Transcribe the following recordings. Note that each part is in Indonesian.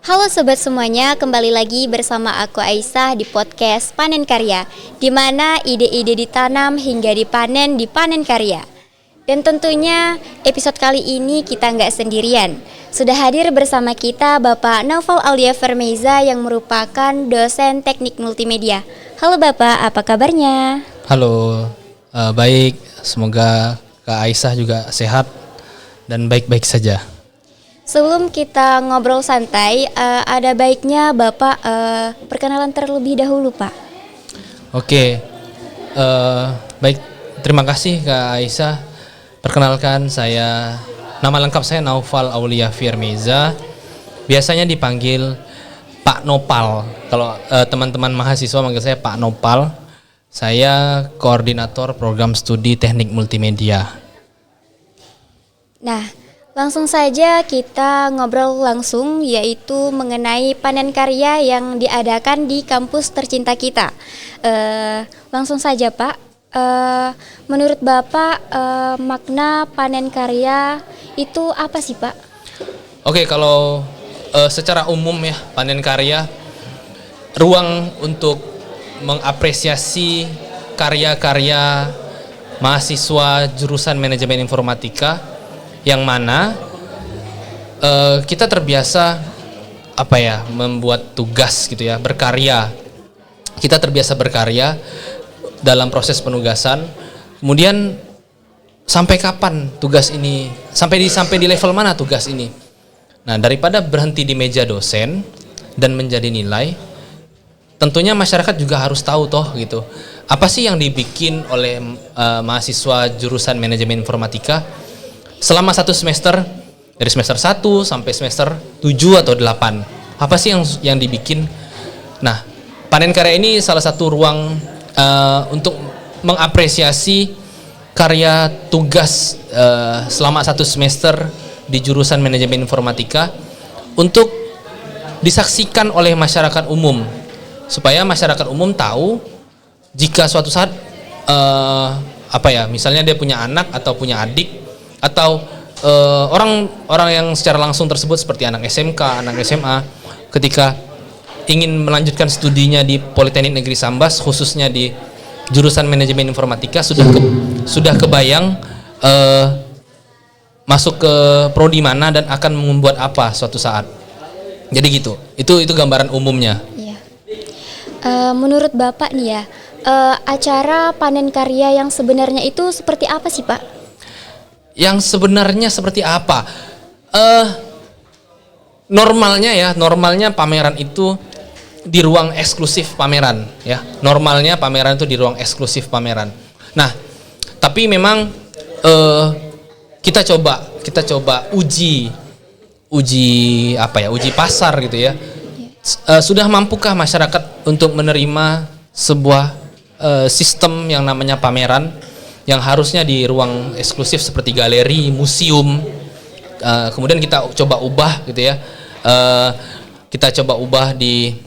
Halo sobat semuanya, kembali lagi bersama aku Aisyah di podcast Panen Karya, di mana ide-ide ditanam hingga dipanen di Panen Karya. Dan tentunya episode kali ini kita nggak sendirian. Sudah hadir bersama kita Bapak Naufal Aulia Firmeza yang merupakan dosen teknik multimedia. Halo Bapak, apa kabarnya? Halo, baik. Semoga Kak Aisyah juga sehat dan baik-baik saja. Sebelum kita ngobrol santai, ada baiknya Bapak perkenalan terlebih dahulu, Pak. Oke, baik. Terima kasih Kak Aisyah. Perkenalkan, nama lengkap saya Naufal Aulia Firmeza. Biasanya dipanggil Pak Nopal. Kalau teman-teman mahasiswa manggil saya Pak Nopal. Saya koordinator program studi teknik multimedia. Nah, langsung saja kita ngobrol langsung, yaitu mengenai panen karya yang diadakan di kampus tercinta kita. Langsung saja Pak, menurut Bapak makna panen karya itu apa sih Pak? Oke, kalau secara umum ya, panen karya ruang untuk mengapresiasi karya-karya mahasiswa jurusan manajemen informatika yang mana kita terbiasa membuat tugas gitu ya, berkarya. Kita terbiasa berkarya dalam proses penugasan. Kemudian sampai kapan tugas ini? Sampai di level mana tugas ini? Nah, daripada berhenti di meja dosen dan menjadi nilai, tentunya masyarakat juga harus tahu toh gitu. Apa sih yang dibikin oleh mahasiswa jurusan manajemen informatika selama satu semester, dari semester 1 sampai semester 7 atau 8. Apa sih yang dibikin? Nah, panen karya ini salah satu ruang untuk mengapresiasi karya tugas selama satu semester di jurusan manajemen informatika untuk disaksikan oleh masyarakat umum, supaya masyarakat umum tahu jika suatu saat misalnya dia punya anak atau punya adik atau orang yang secara langsung tersebut seperti anak SMK, anak SMA, ketika ingin melanjutkan studinya di Politeknik Negeri Sambas, khususnya di jurusan manajemen informatika, sudah kebayang masuk ke prodi mana dan akan membuat apa suatu saat. Jadi gitu. Itu gambaran umumnya. Iya. Menurut Bapak nih ya, acara panen karya yang sebenarnya itu seperti apa sih Pak? Yang sebenarnya seperti apa? Normalnya pameran itu di ruang eksklusif pameran ya. Normalnya pameran itu di ruang eksklusif pameran. Nah, tapi memang kita coba uji pasar gitu ya. Sudah mampukah masyarakat untuk menerima sebuah sistem yang namanya pameran yang harusnya di ruang eksklusif seperti galeri, museum, kemudian kita coba ubah gitu ya, kita coba ubah di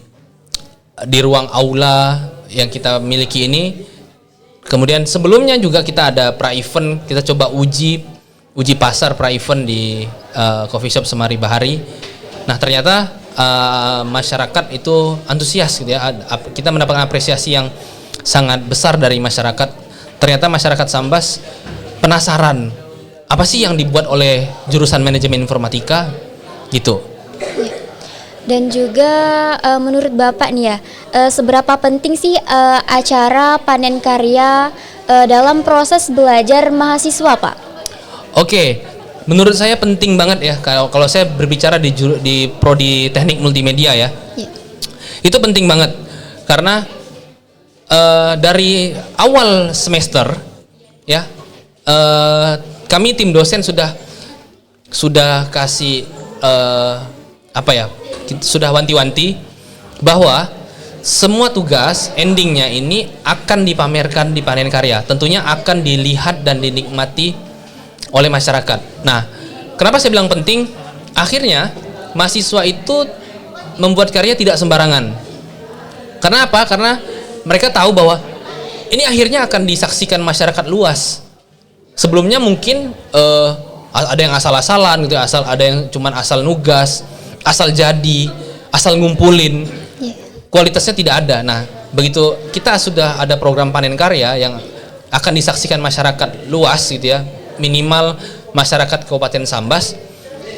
ruang aula yang kita miliki ini. Kemudian sebelumnya juga kita ada pra-event, kita coba uji pasar pra-event di coffee shop Semari Bahari. Nah, ternyata masyarakat itu antusias gitu ya, kita mendapatkan apresiasi yang sangat besar dari masyarakat. Ternyata masyarakat Sambas penasaran apa sih yang dibuat oleh jurusan manajemen informatika gitu. Dan juga menurut Bapak nih ya, seberapa penting sih acara panen karya dalam proses belajar mahasiswa Pak? Oke, menurut saya penting banget ya. Kalau saya berbicara di prodi teknik multimedia ya, itu penting banget karena dari awal semester ya, kami tim dosen sudah kasih sudah wanti-wanti bahwa semua tugas endingnya ini akan dipamerkan di panen karya, tentunya akan dilihat dan dinikmati oleh masyarakat. Nah, kenapa saya bilang penting? Akhirnya mahasiswa itu membuat karya tidak sembarangan. Karena apa? Karena mereka tahu bahwa ini akhirnya akan disaksikan masyarakat luas. Sebelumnya mungkin ada yang asal-asalan gitu, ada yang cuman asal nugas, asal jadi. asal ngumpulin, Iya. kualitasnya tidak ada. Nah, begitu kita sudah ada program panen karya yang akan disaksikan masyarakat luas gitu ya, minimal masyarakat Kabupaten Sambas,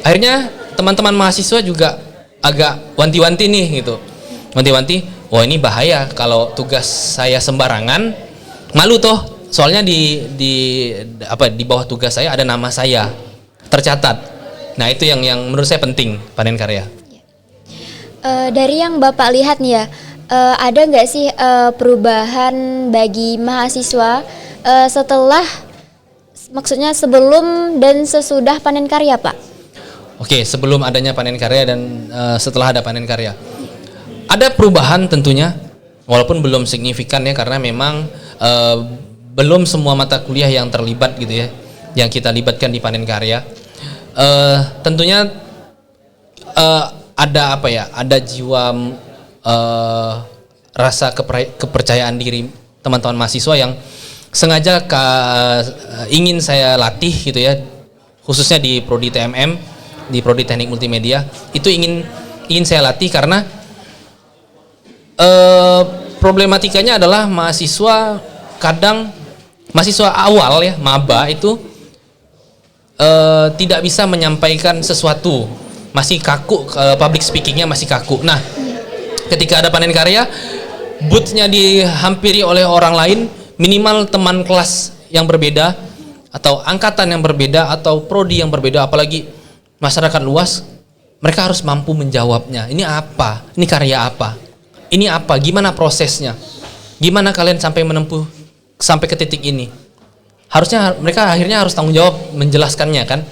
akhirnya teman-teman mahasiswa juga agak wanti-wanti nih gitu, wanti-wanti, wah ini bahaya kalau tugas saya sembarangan, malu toh, soalnya di bawah tugas saya ada nama saya tercatat. Nah itu yang menurut saya penting panen karya. Dari yang Bapak lihat nih ya, ada nggak sih perubahan bagi mahasiswa setelah, maksudnya sebelum dan sesudah panen karya, Pak? Oke, sebelum adanya panen karya dan setelah ada panen karya, ada perubahan tentunya, walaupun belum signifikan ya, karena memang belum semua mata kuliah yang terlibat gitu ya, yang kita libatkan di panen karya. Tentunya ada apa ya, ada jiwa rasa kepercayaan diri teman-teman mahasiswa yang sengaja ingin saya latih gitu ya, khususnya di prodi TMM, di prodi Teknik Multimedia, itu ingin saya latih karena problematikanya adalah mahasiswa awal ya, maba itu tidak bisa menyampaikan sesuatu, masih kaku, public speakingnya masih kaku. Nah, ketika ada panen karya, boothnya dihampiri oleh orang lain, minimal teman kelas yang berbeda atau angkatan yang berbeda atau prodi yang berbeda, apalagi masyarakat luas, mereka harus mampu menjawabnya. Ini apa? Ini karya apa? Ini apa? Gimana prosesnya? Gimana kalian sampai menempuh sampai ke titik ini? Harusnya mereka akhirnya harus tanggung jawab menjelaskannya kan?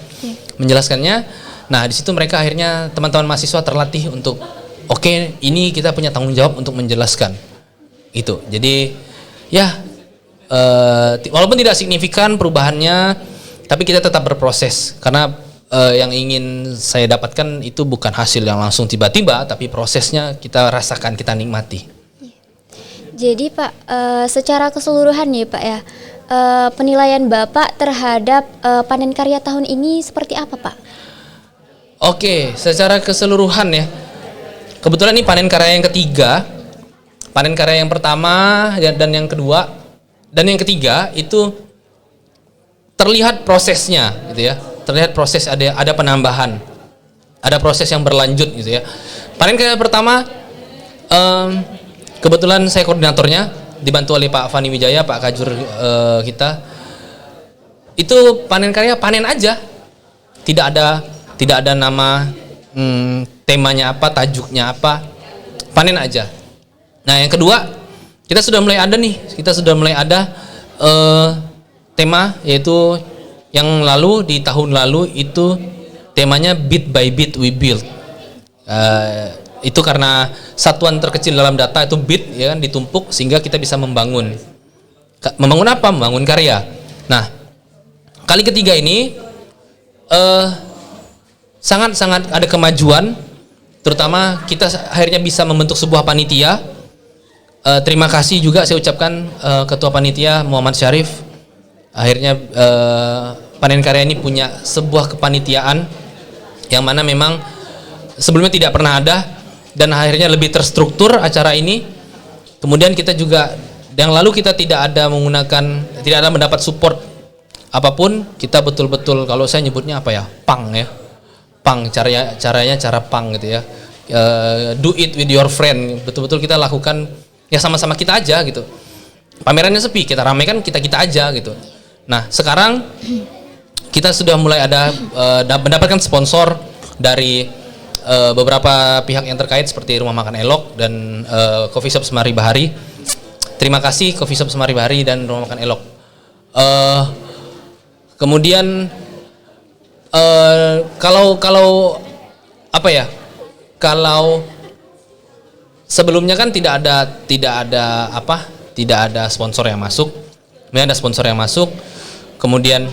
Menjelaskannya. Nah, di situ mereka akhirnya teman-teman mahasiswa terlatih untuk oke, ini kita punya tanggung jawab untuk menjelaskan. Itu. Jadi ya walaupun tidak signifikan perubahannya, tapi kita tetap berproses karena yang ingin saya dapatkan itu bukan hasil yang langsung tiba-tiba, tapi prosesnya kita rasakan, kita nikmati. Jadi Pak, secara keseluruhan nih Pak ya, penilaian Bapak terhadap panen karya tahun ini seperti apa Pak? Oke, secara keseluruhan ya, kebetulan ini panen karya yang ketiga, panen karya yang pertama dan yang kedua dan yang ketiga itu terlihat prosesnya gitu ya, terlihat proses, ada penambahan, ada proses yang berlanjut gitu ya. Panen karya pertama kebetulan saya koordinatornya, dibantu oleh Pak Fani Wijaya, Pak Kajur kita. Itu panen karya, panen aja, tidak ada nama temanya apa, tajuknya apa, panen aja. Nah yang kedua, kita sudah mulai ada tema, yaitu yang lalu, di tahun lalu itu temanya bit by bit we build. Itu karena satuan terkecil dalam data itu bit ya kan, ditumpuk sehingga kita bisa membangun apa? Membangun karya. Nah kali ketiga ini sangat ada kemajuan, terutama kita akhirnya bisa membentuk sebuah panitia. Terima kasih juga saya ucapkan Ketua Panitia Muhammad Syarif. Akhirnya panen karya ini punya sebuah kepanitiaan yang mana memang sebelumnya tidak pernah ada, dan akhirnya lebih terstruktur acara ini. Kemudian kita juga yang lalu kita tidak ada mendapat support apapun. Kita betul-betul, kalau saya nyebutnya apa ya, pang ya, pang, caranya cara pang gitu ya. Do it with your friend, betul-betul kita lakukan ya sama-sama kita aja gitu. Pamerannya sepi, kita ramaikan kita aja gitu. Nah sekarang kita sudah mulai ada mendapatkan sponsor dari beberapa pihak yang terkait seperti Rumah Makan Elok dan Coffee Shop Semari Bahari. Terima kasih Coffee Shop Semari Bahari dan Rumah Makan Elok. Kemudian kalau apa ya, kalau sebelumnya kan tidak ada sponsor yang masuk. Kemudian ada sponsor yang masuk, kemudian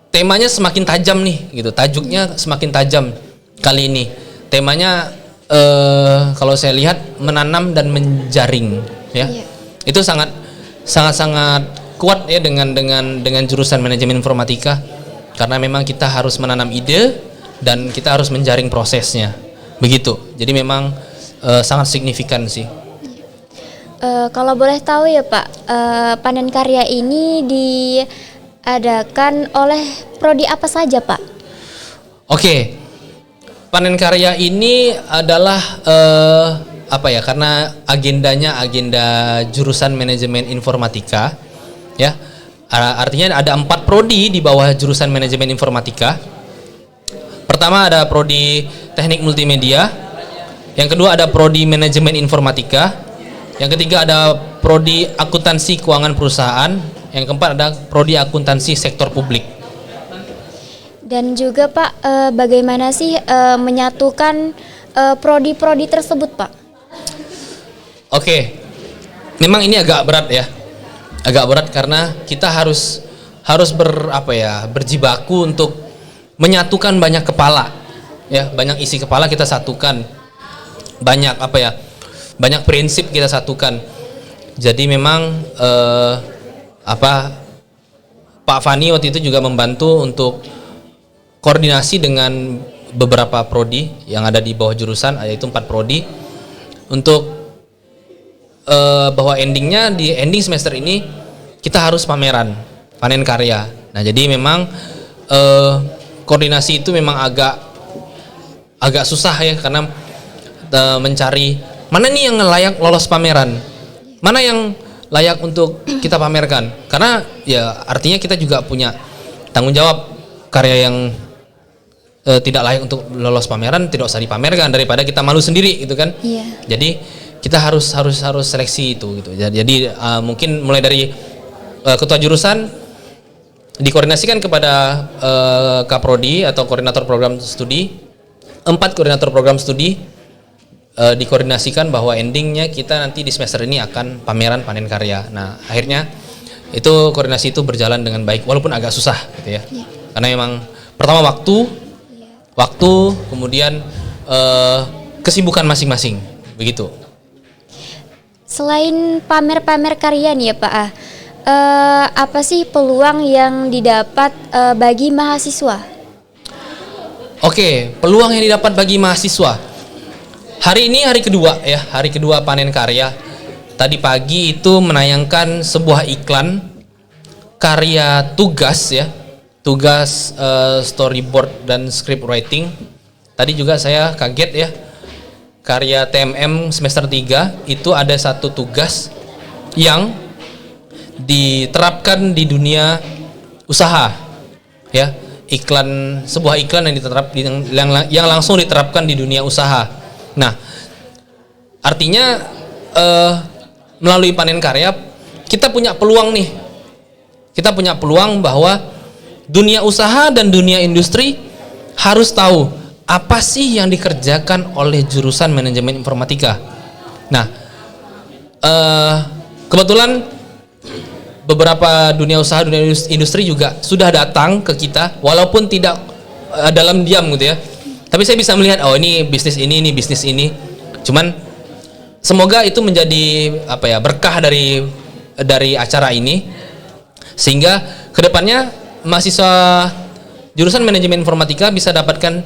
temanya semakin tajam nih gitu, tajuknya semakin tajam kali ini. Temanya kalau saya lihat menanam dan menjaring ya. Iya. Itu sangat kuat ya dengan jurusan manajemen informatika, karena memang kita harus menanam ide, dan kita harus menjaring prosesnya. Begitu. Jadi memang sangat signifikan sih. Kalau boleh tahu ya Pak, panen karya ini diadakan oleh prodi apa saja Pak? Oke, panen karya ini adalah karena agendanya agenda jurusan manajemen informatika, ya. Artinya ada 4 prodi di bawah jurusan manajemen informatika. Pertama ada prodi teknik multimedia, yang kedua ada prodi manajemen informatika. Yang ketiga ada prodi akuntansi keuangan perusahaan, yang keempat ada prodi akuntansi sektor publik. Dan juga Pak, bagaimana sih menyatukan prodi-prodi tersebut Pak? Oke, memang ini agak berat ya, agak berat karena kita harus berjibaku untuk menyatukan banyak kepala, ya, banyak isi kepala kita satukan, banyak banyak prinsip kita satukan. Jadi memang Pak Fani waktu itu juga membantu untuk koordinasi dengan beberapa prodi yang ada di bawah jurusan, yaitu 4 prodi, untuk bahwa di ending semester ini kita harus panen karya. Nah, jadi memang koordinasi itu memang agak susah ya, karena mencari mana nih yang layak lolos pameran, mana yang layak untuk kita pamerkan, karena ya artinya kita juga punya tanggung jawab. Karya yang tidak layak untuk lolos pameran tidak usah dipamerkan, daripada kita malu sendiri gitu kan. Iya. Jadi kita harus seleksi itu gitu. Jadi mungkin mulai dari ketua jurusan dikoordinasikan kepada Kaprodi atau koordinator program studi, 4 koordinator program studi dikoordinasikan bahwa endingnya kita nanti di semester ini akan pameran panen karya. Nah, akhirnya itu koordinasi itu berjalan dengan baik walaupun agak susah gitu ya. Karena memang pertama waktu kemudian kesibukan masing-masing begitu. Selain pamer-pamer karya nih ya Pak, apa sih peluang yang didapat bagi mahasiswa? Oke, peluang yang didapat bagi mahasiswa. Hari ini hari kedua panen karya. Tadi pagi itu menayangkan sebuah iklan karya tugas ya, tugas storyboard dan script writing. Tadi juga saya kaget ya, karya TMM semester 3 itu ada satu tugas yang diterapkan di dunia usaha ya, sebuah iklan yang langsung diterapkan di dunia usaha. Nah, artinya melalui panen karya kita punya peluang nih. Kita punya peluang bahwa dunia usaha dan dunia industri harus tahu apa sih yang dikerjakan oleh jurusan manajemen informatika. Nah, kebetulan beberapa dunia usaha, dunia industri juga sudah datang ke kita, walaupun tidak dalam diam gitu ya. Tapi saya bisa melihat, oh ini bisnis ini. Cuman semoga itu menjadi berkah dari acara ini, sehingga kedepannya mahasiswa jurusan manajemen informatika bisa dapatkan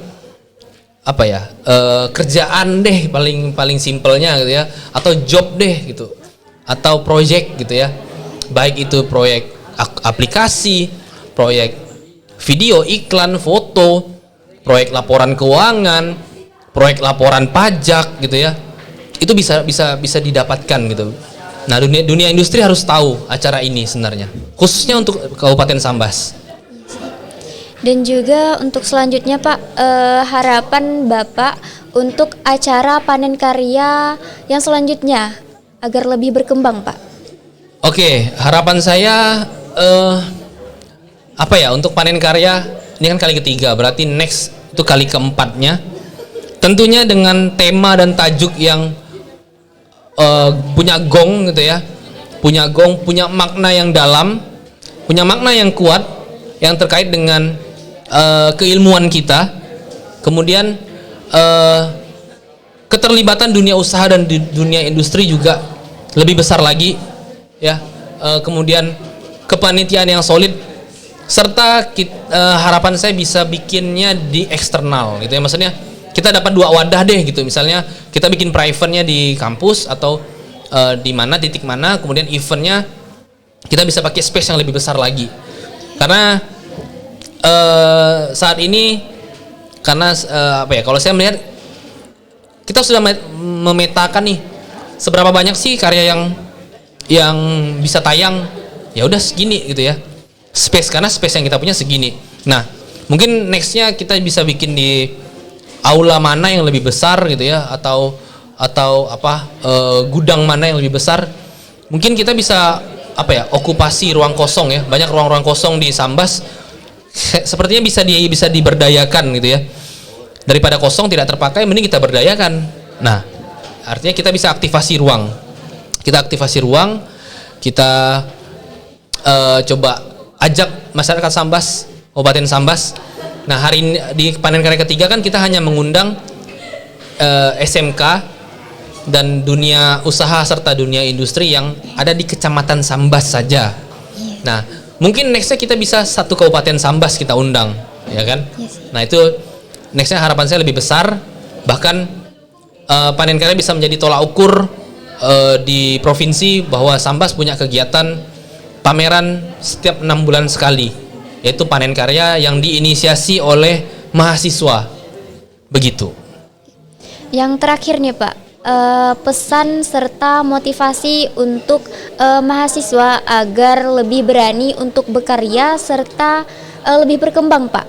kerjaan deh, paling simpelnya gitu ya, atau job deh gitu, atau project gitu ya, baik itu proyek aplikasi, proyek video, iklan, foto, proyek laporan keuangan, proyek laporan pajak gitu ya, itu bisa didapatkan gitu. Nah, dunia industri harus tahu acara ini sebenarnya, khususnya untuk Kabupaten Sambas. Dan juga untuk selanjutnya Pak, harapan Bapak untuk acara panen karya yang selanjutnya agar lebih berkembang Pak. Oke, harapan saya untuk panen karya ini kan kali ketiga, berarti next itu kali keempatnya. Tentunya dengan tema dan tajuk yang punya gong gitu ya, punya makna yang dalam, punya makna yang kuat, yang terkait dengan keilmuan kita. Kemudian keterlibatan dunia usaha dan dunia industri juga lebih besar lagi ya. Kemudian kepanitiaan yang solid serta harapan saya bisa bikinnya di eksternal gitu ya, maksudnya kita dapat 2 wadah deh gitu, misalnya kita bikin private-nya di kampus atau di mana, titik mana, kemudian eventnya kita bisa pakai space yang lebih besar lagi, karena saat ini karena kalau saya melihat kita sudah memetakan nih seberapa banyak sih karya yang bisa tayang, ya udah segini gitu ya, karena space yang kita punya segini. Nah mungkin nextnya kita bisa bikin di aula mana yang lebih besar gitu ya, atau gudang mana yang lebih besar. Mungkin kita bisa okupasi ruang kosong ya, banyak ruang-ruang kosong di Sambas sepertinya bisa diberdayakan gitu ya, daripada kosong tidak terpakai mending kita berdayakan. Nah artinya kita bisa aktivasi ruang, kita coba ajak masyarakat Sambas, Kabupaten Sambas. Nah hari ini di panen karya ketiga kan kita hanya mengundang SMK dan dunia usaha serta dunia industri yang ada di Kecamatan Sambas saja. Nah mungkin nextnya kita bisa 1 Kabupaten Sambas kita undang, ya kan? Nah itu nextnya harapan saya lebih besar, bahkan panen karya bisa menjadi tolak ukur di provinsi bahwa Sambas punya kegiatan pameran setiap 6 bulan sekali, yaitu panen karya yang diinisiasi oleh mahasiswa, begitu. Yang terakhir nih Pak, pesan serta motivasi untuk mahasiswa agar lebih berani untuk berkarya serta lebih berkembang Pak.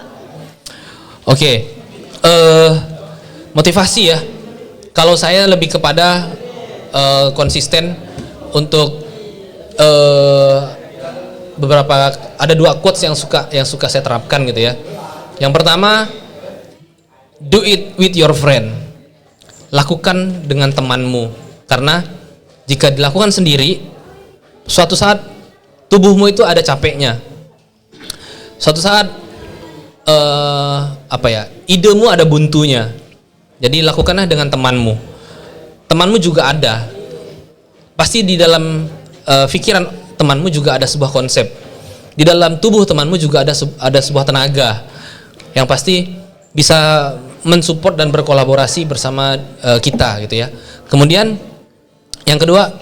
Oke, motivasi ya. Kalau saya lebih kepada konsisten untuk ada 2 quotes yang suka saya terapkan gitu ya. Yang pertama, do it with your friend. Lakukan dengan temanmu, karena jika dilakukan sendiri, suatu saat tubuhmu itu ada capeknya. Suatu saat idemu ada buntunya. Jadi lakukanlah dengan temanmu. Temanmu juga ada. Pasti di dalam pikiran temanmu juga ada sebuah konsep. Di dalam tubuh temanmu juga ada sebuah tenaga yang pasti bisa mensupport dan berkolaborasi bersama kita gitu ya. Kemudian yang kedua,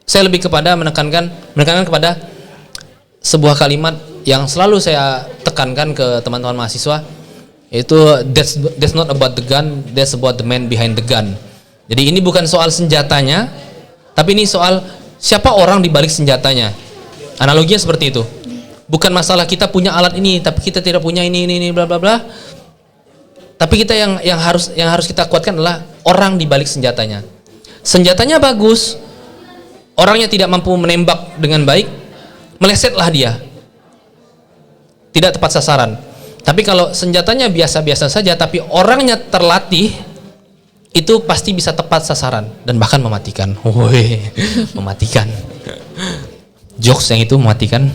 saya lebih kepada menekankan kepada sebuah kalimat yang selalu saya tekankan ke teman-teman mahasiswa, yaitu that's not about the gun, that's about the man behind the gun. Jadi ini bukan soal senjatanya, tapi ini soal siapa orang di balik senjatanya. Analoginya seperti itu. Bukan masalah kita punya alat ini tapi kita tidak punya ini bla bla bla. Tapi kita yang harus kita kuatkan adalah orang di balik senjatanya. Senjatanya bagus, orangnya tidak mampu menembak dengan baik, melesetlah dia. Tidak tepat sasaran. Tapi kalau senjatanya biasa-biasa saja tapi orangnya terlatih, itu pasti bisa tepat sasaran dan bahkan mematikan. Woi, mematikan. Jokes yang itu mematikan.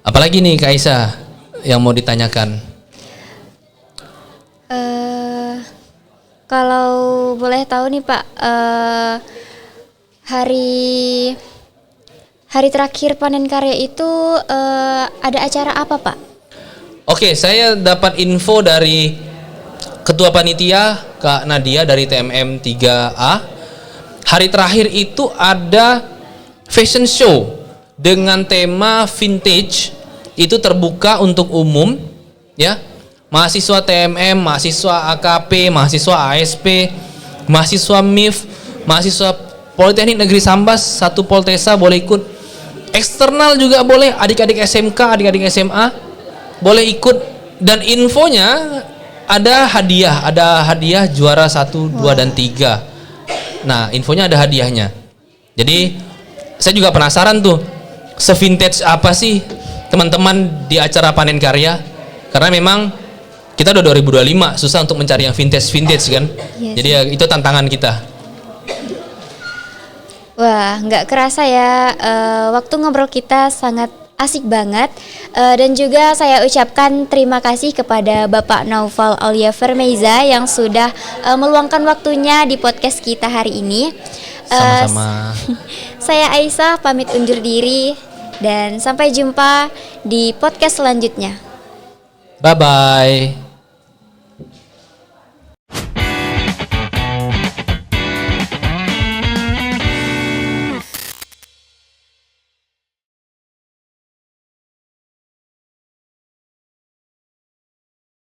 Apalagi nih Kak Aisyah yang mau ditanyakan? Kalau boleh tahu nih Pak, hari terakhir panen karya itu ada acara apa Pak? Oke, saya dapat info dari Ketua Panitia Kak Nadia dari TMM 3A. Hari terakhir itu ada fashion show dengan tema vintage, itu terbuka untuk umum ya. Mahasiswa TMM, mahasiswa AKP, mahasiswa ASP, mahasiswa MIF, mahasiswa Politeknik Negeri Sambas, 1 Poltesa boleh ikut. Eksternal juga boleh, adik-adik SMK, adik-adik SMA boleh ikut. Dan infonya ada hadiah juara 1, 2 dan 3. Nah, infonya ada hadiahnya. Jadi saya juga penasaran tuh, sevintage apa sih teman-teman di acara panen karya? Karena memang kita udah 2025, susah untuk mencari yang vintage kan. Yes. Jadi ya itu tantangan kita. Wah, nggak kerasa ya, waktu ngobrol kita sangat asik banget. Dan juga saya ucapkan terima kasih kepada Bapak Naufal Aulia Vermeza yang sudah meluangkan waktunya di podcast kita hari ini. Sama-sama. Saya Aisyah pamit undur diri dan sampai jumpa di podcast selanjutnya. Bye-bye.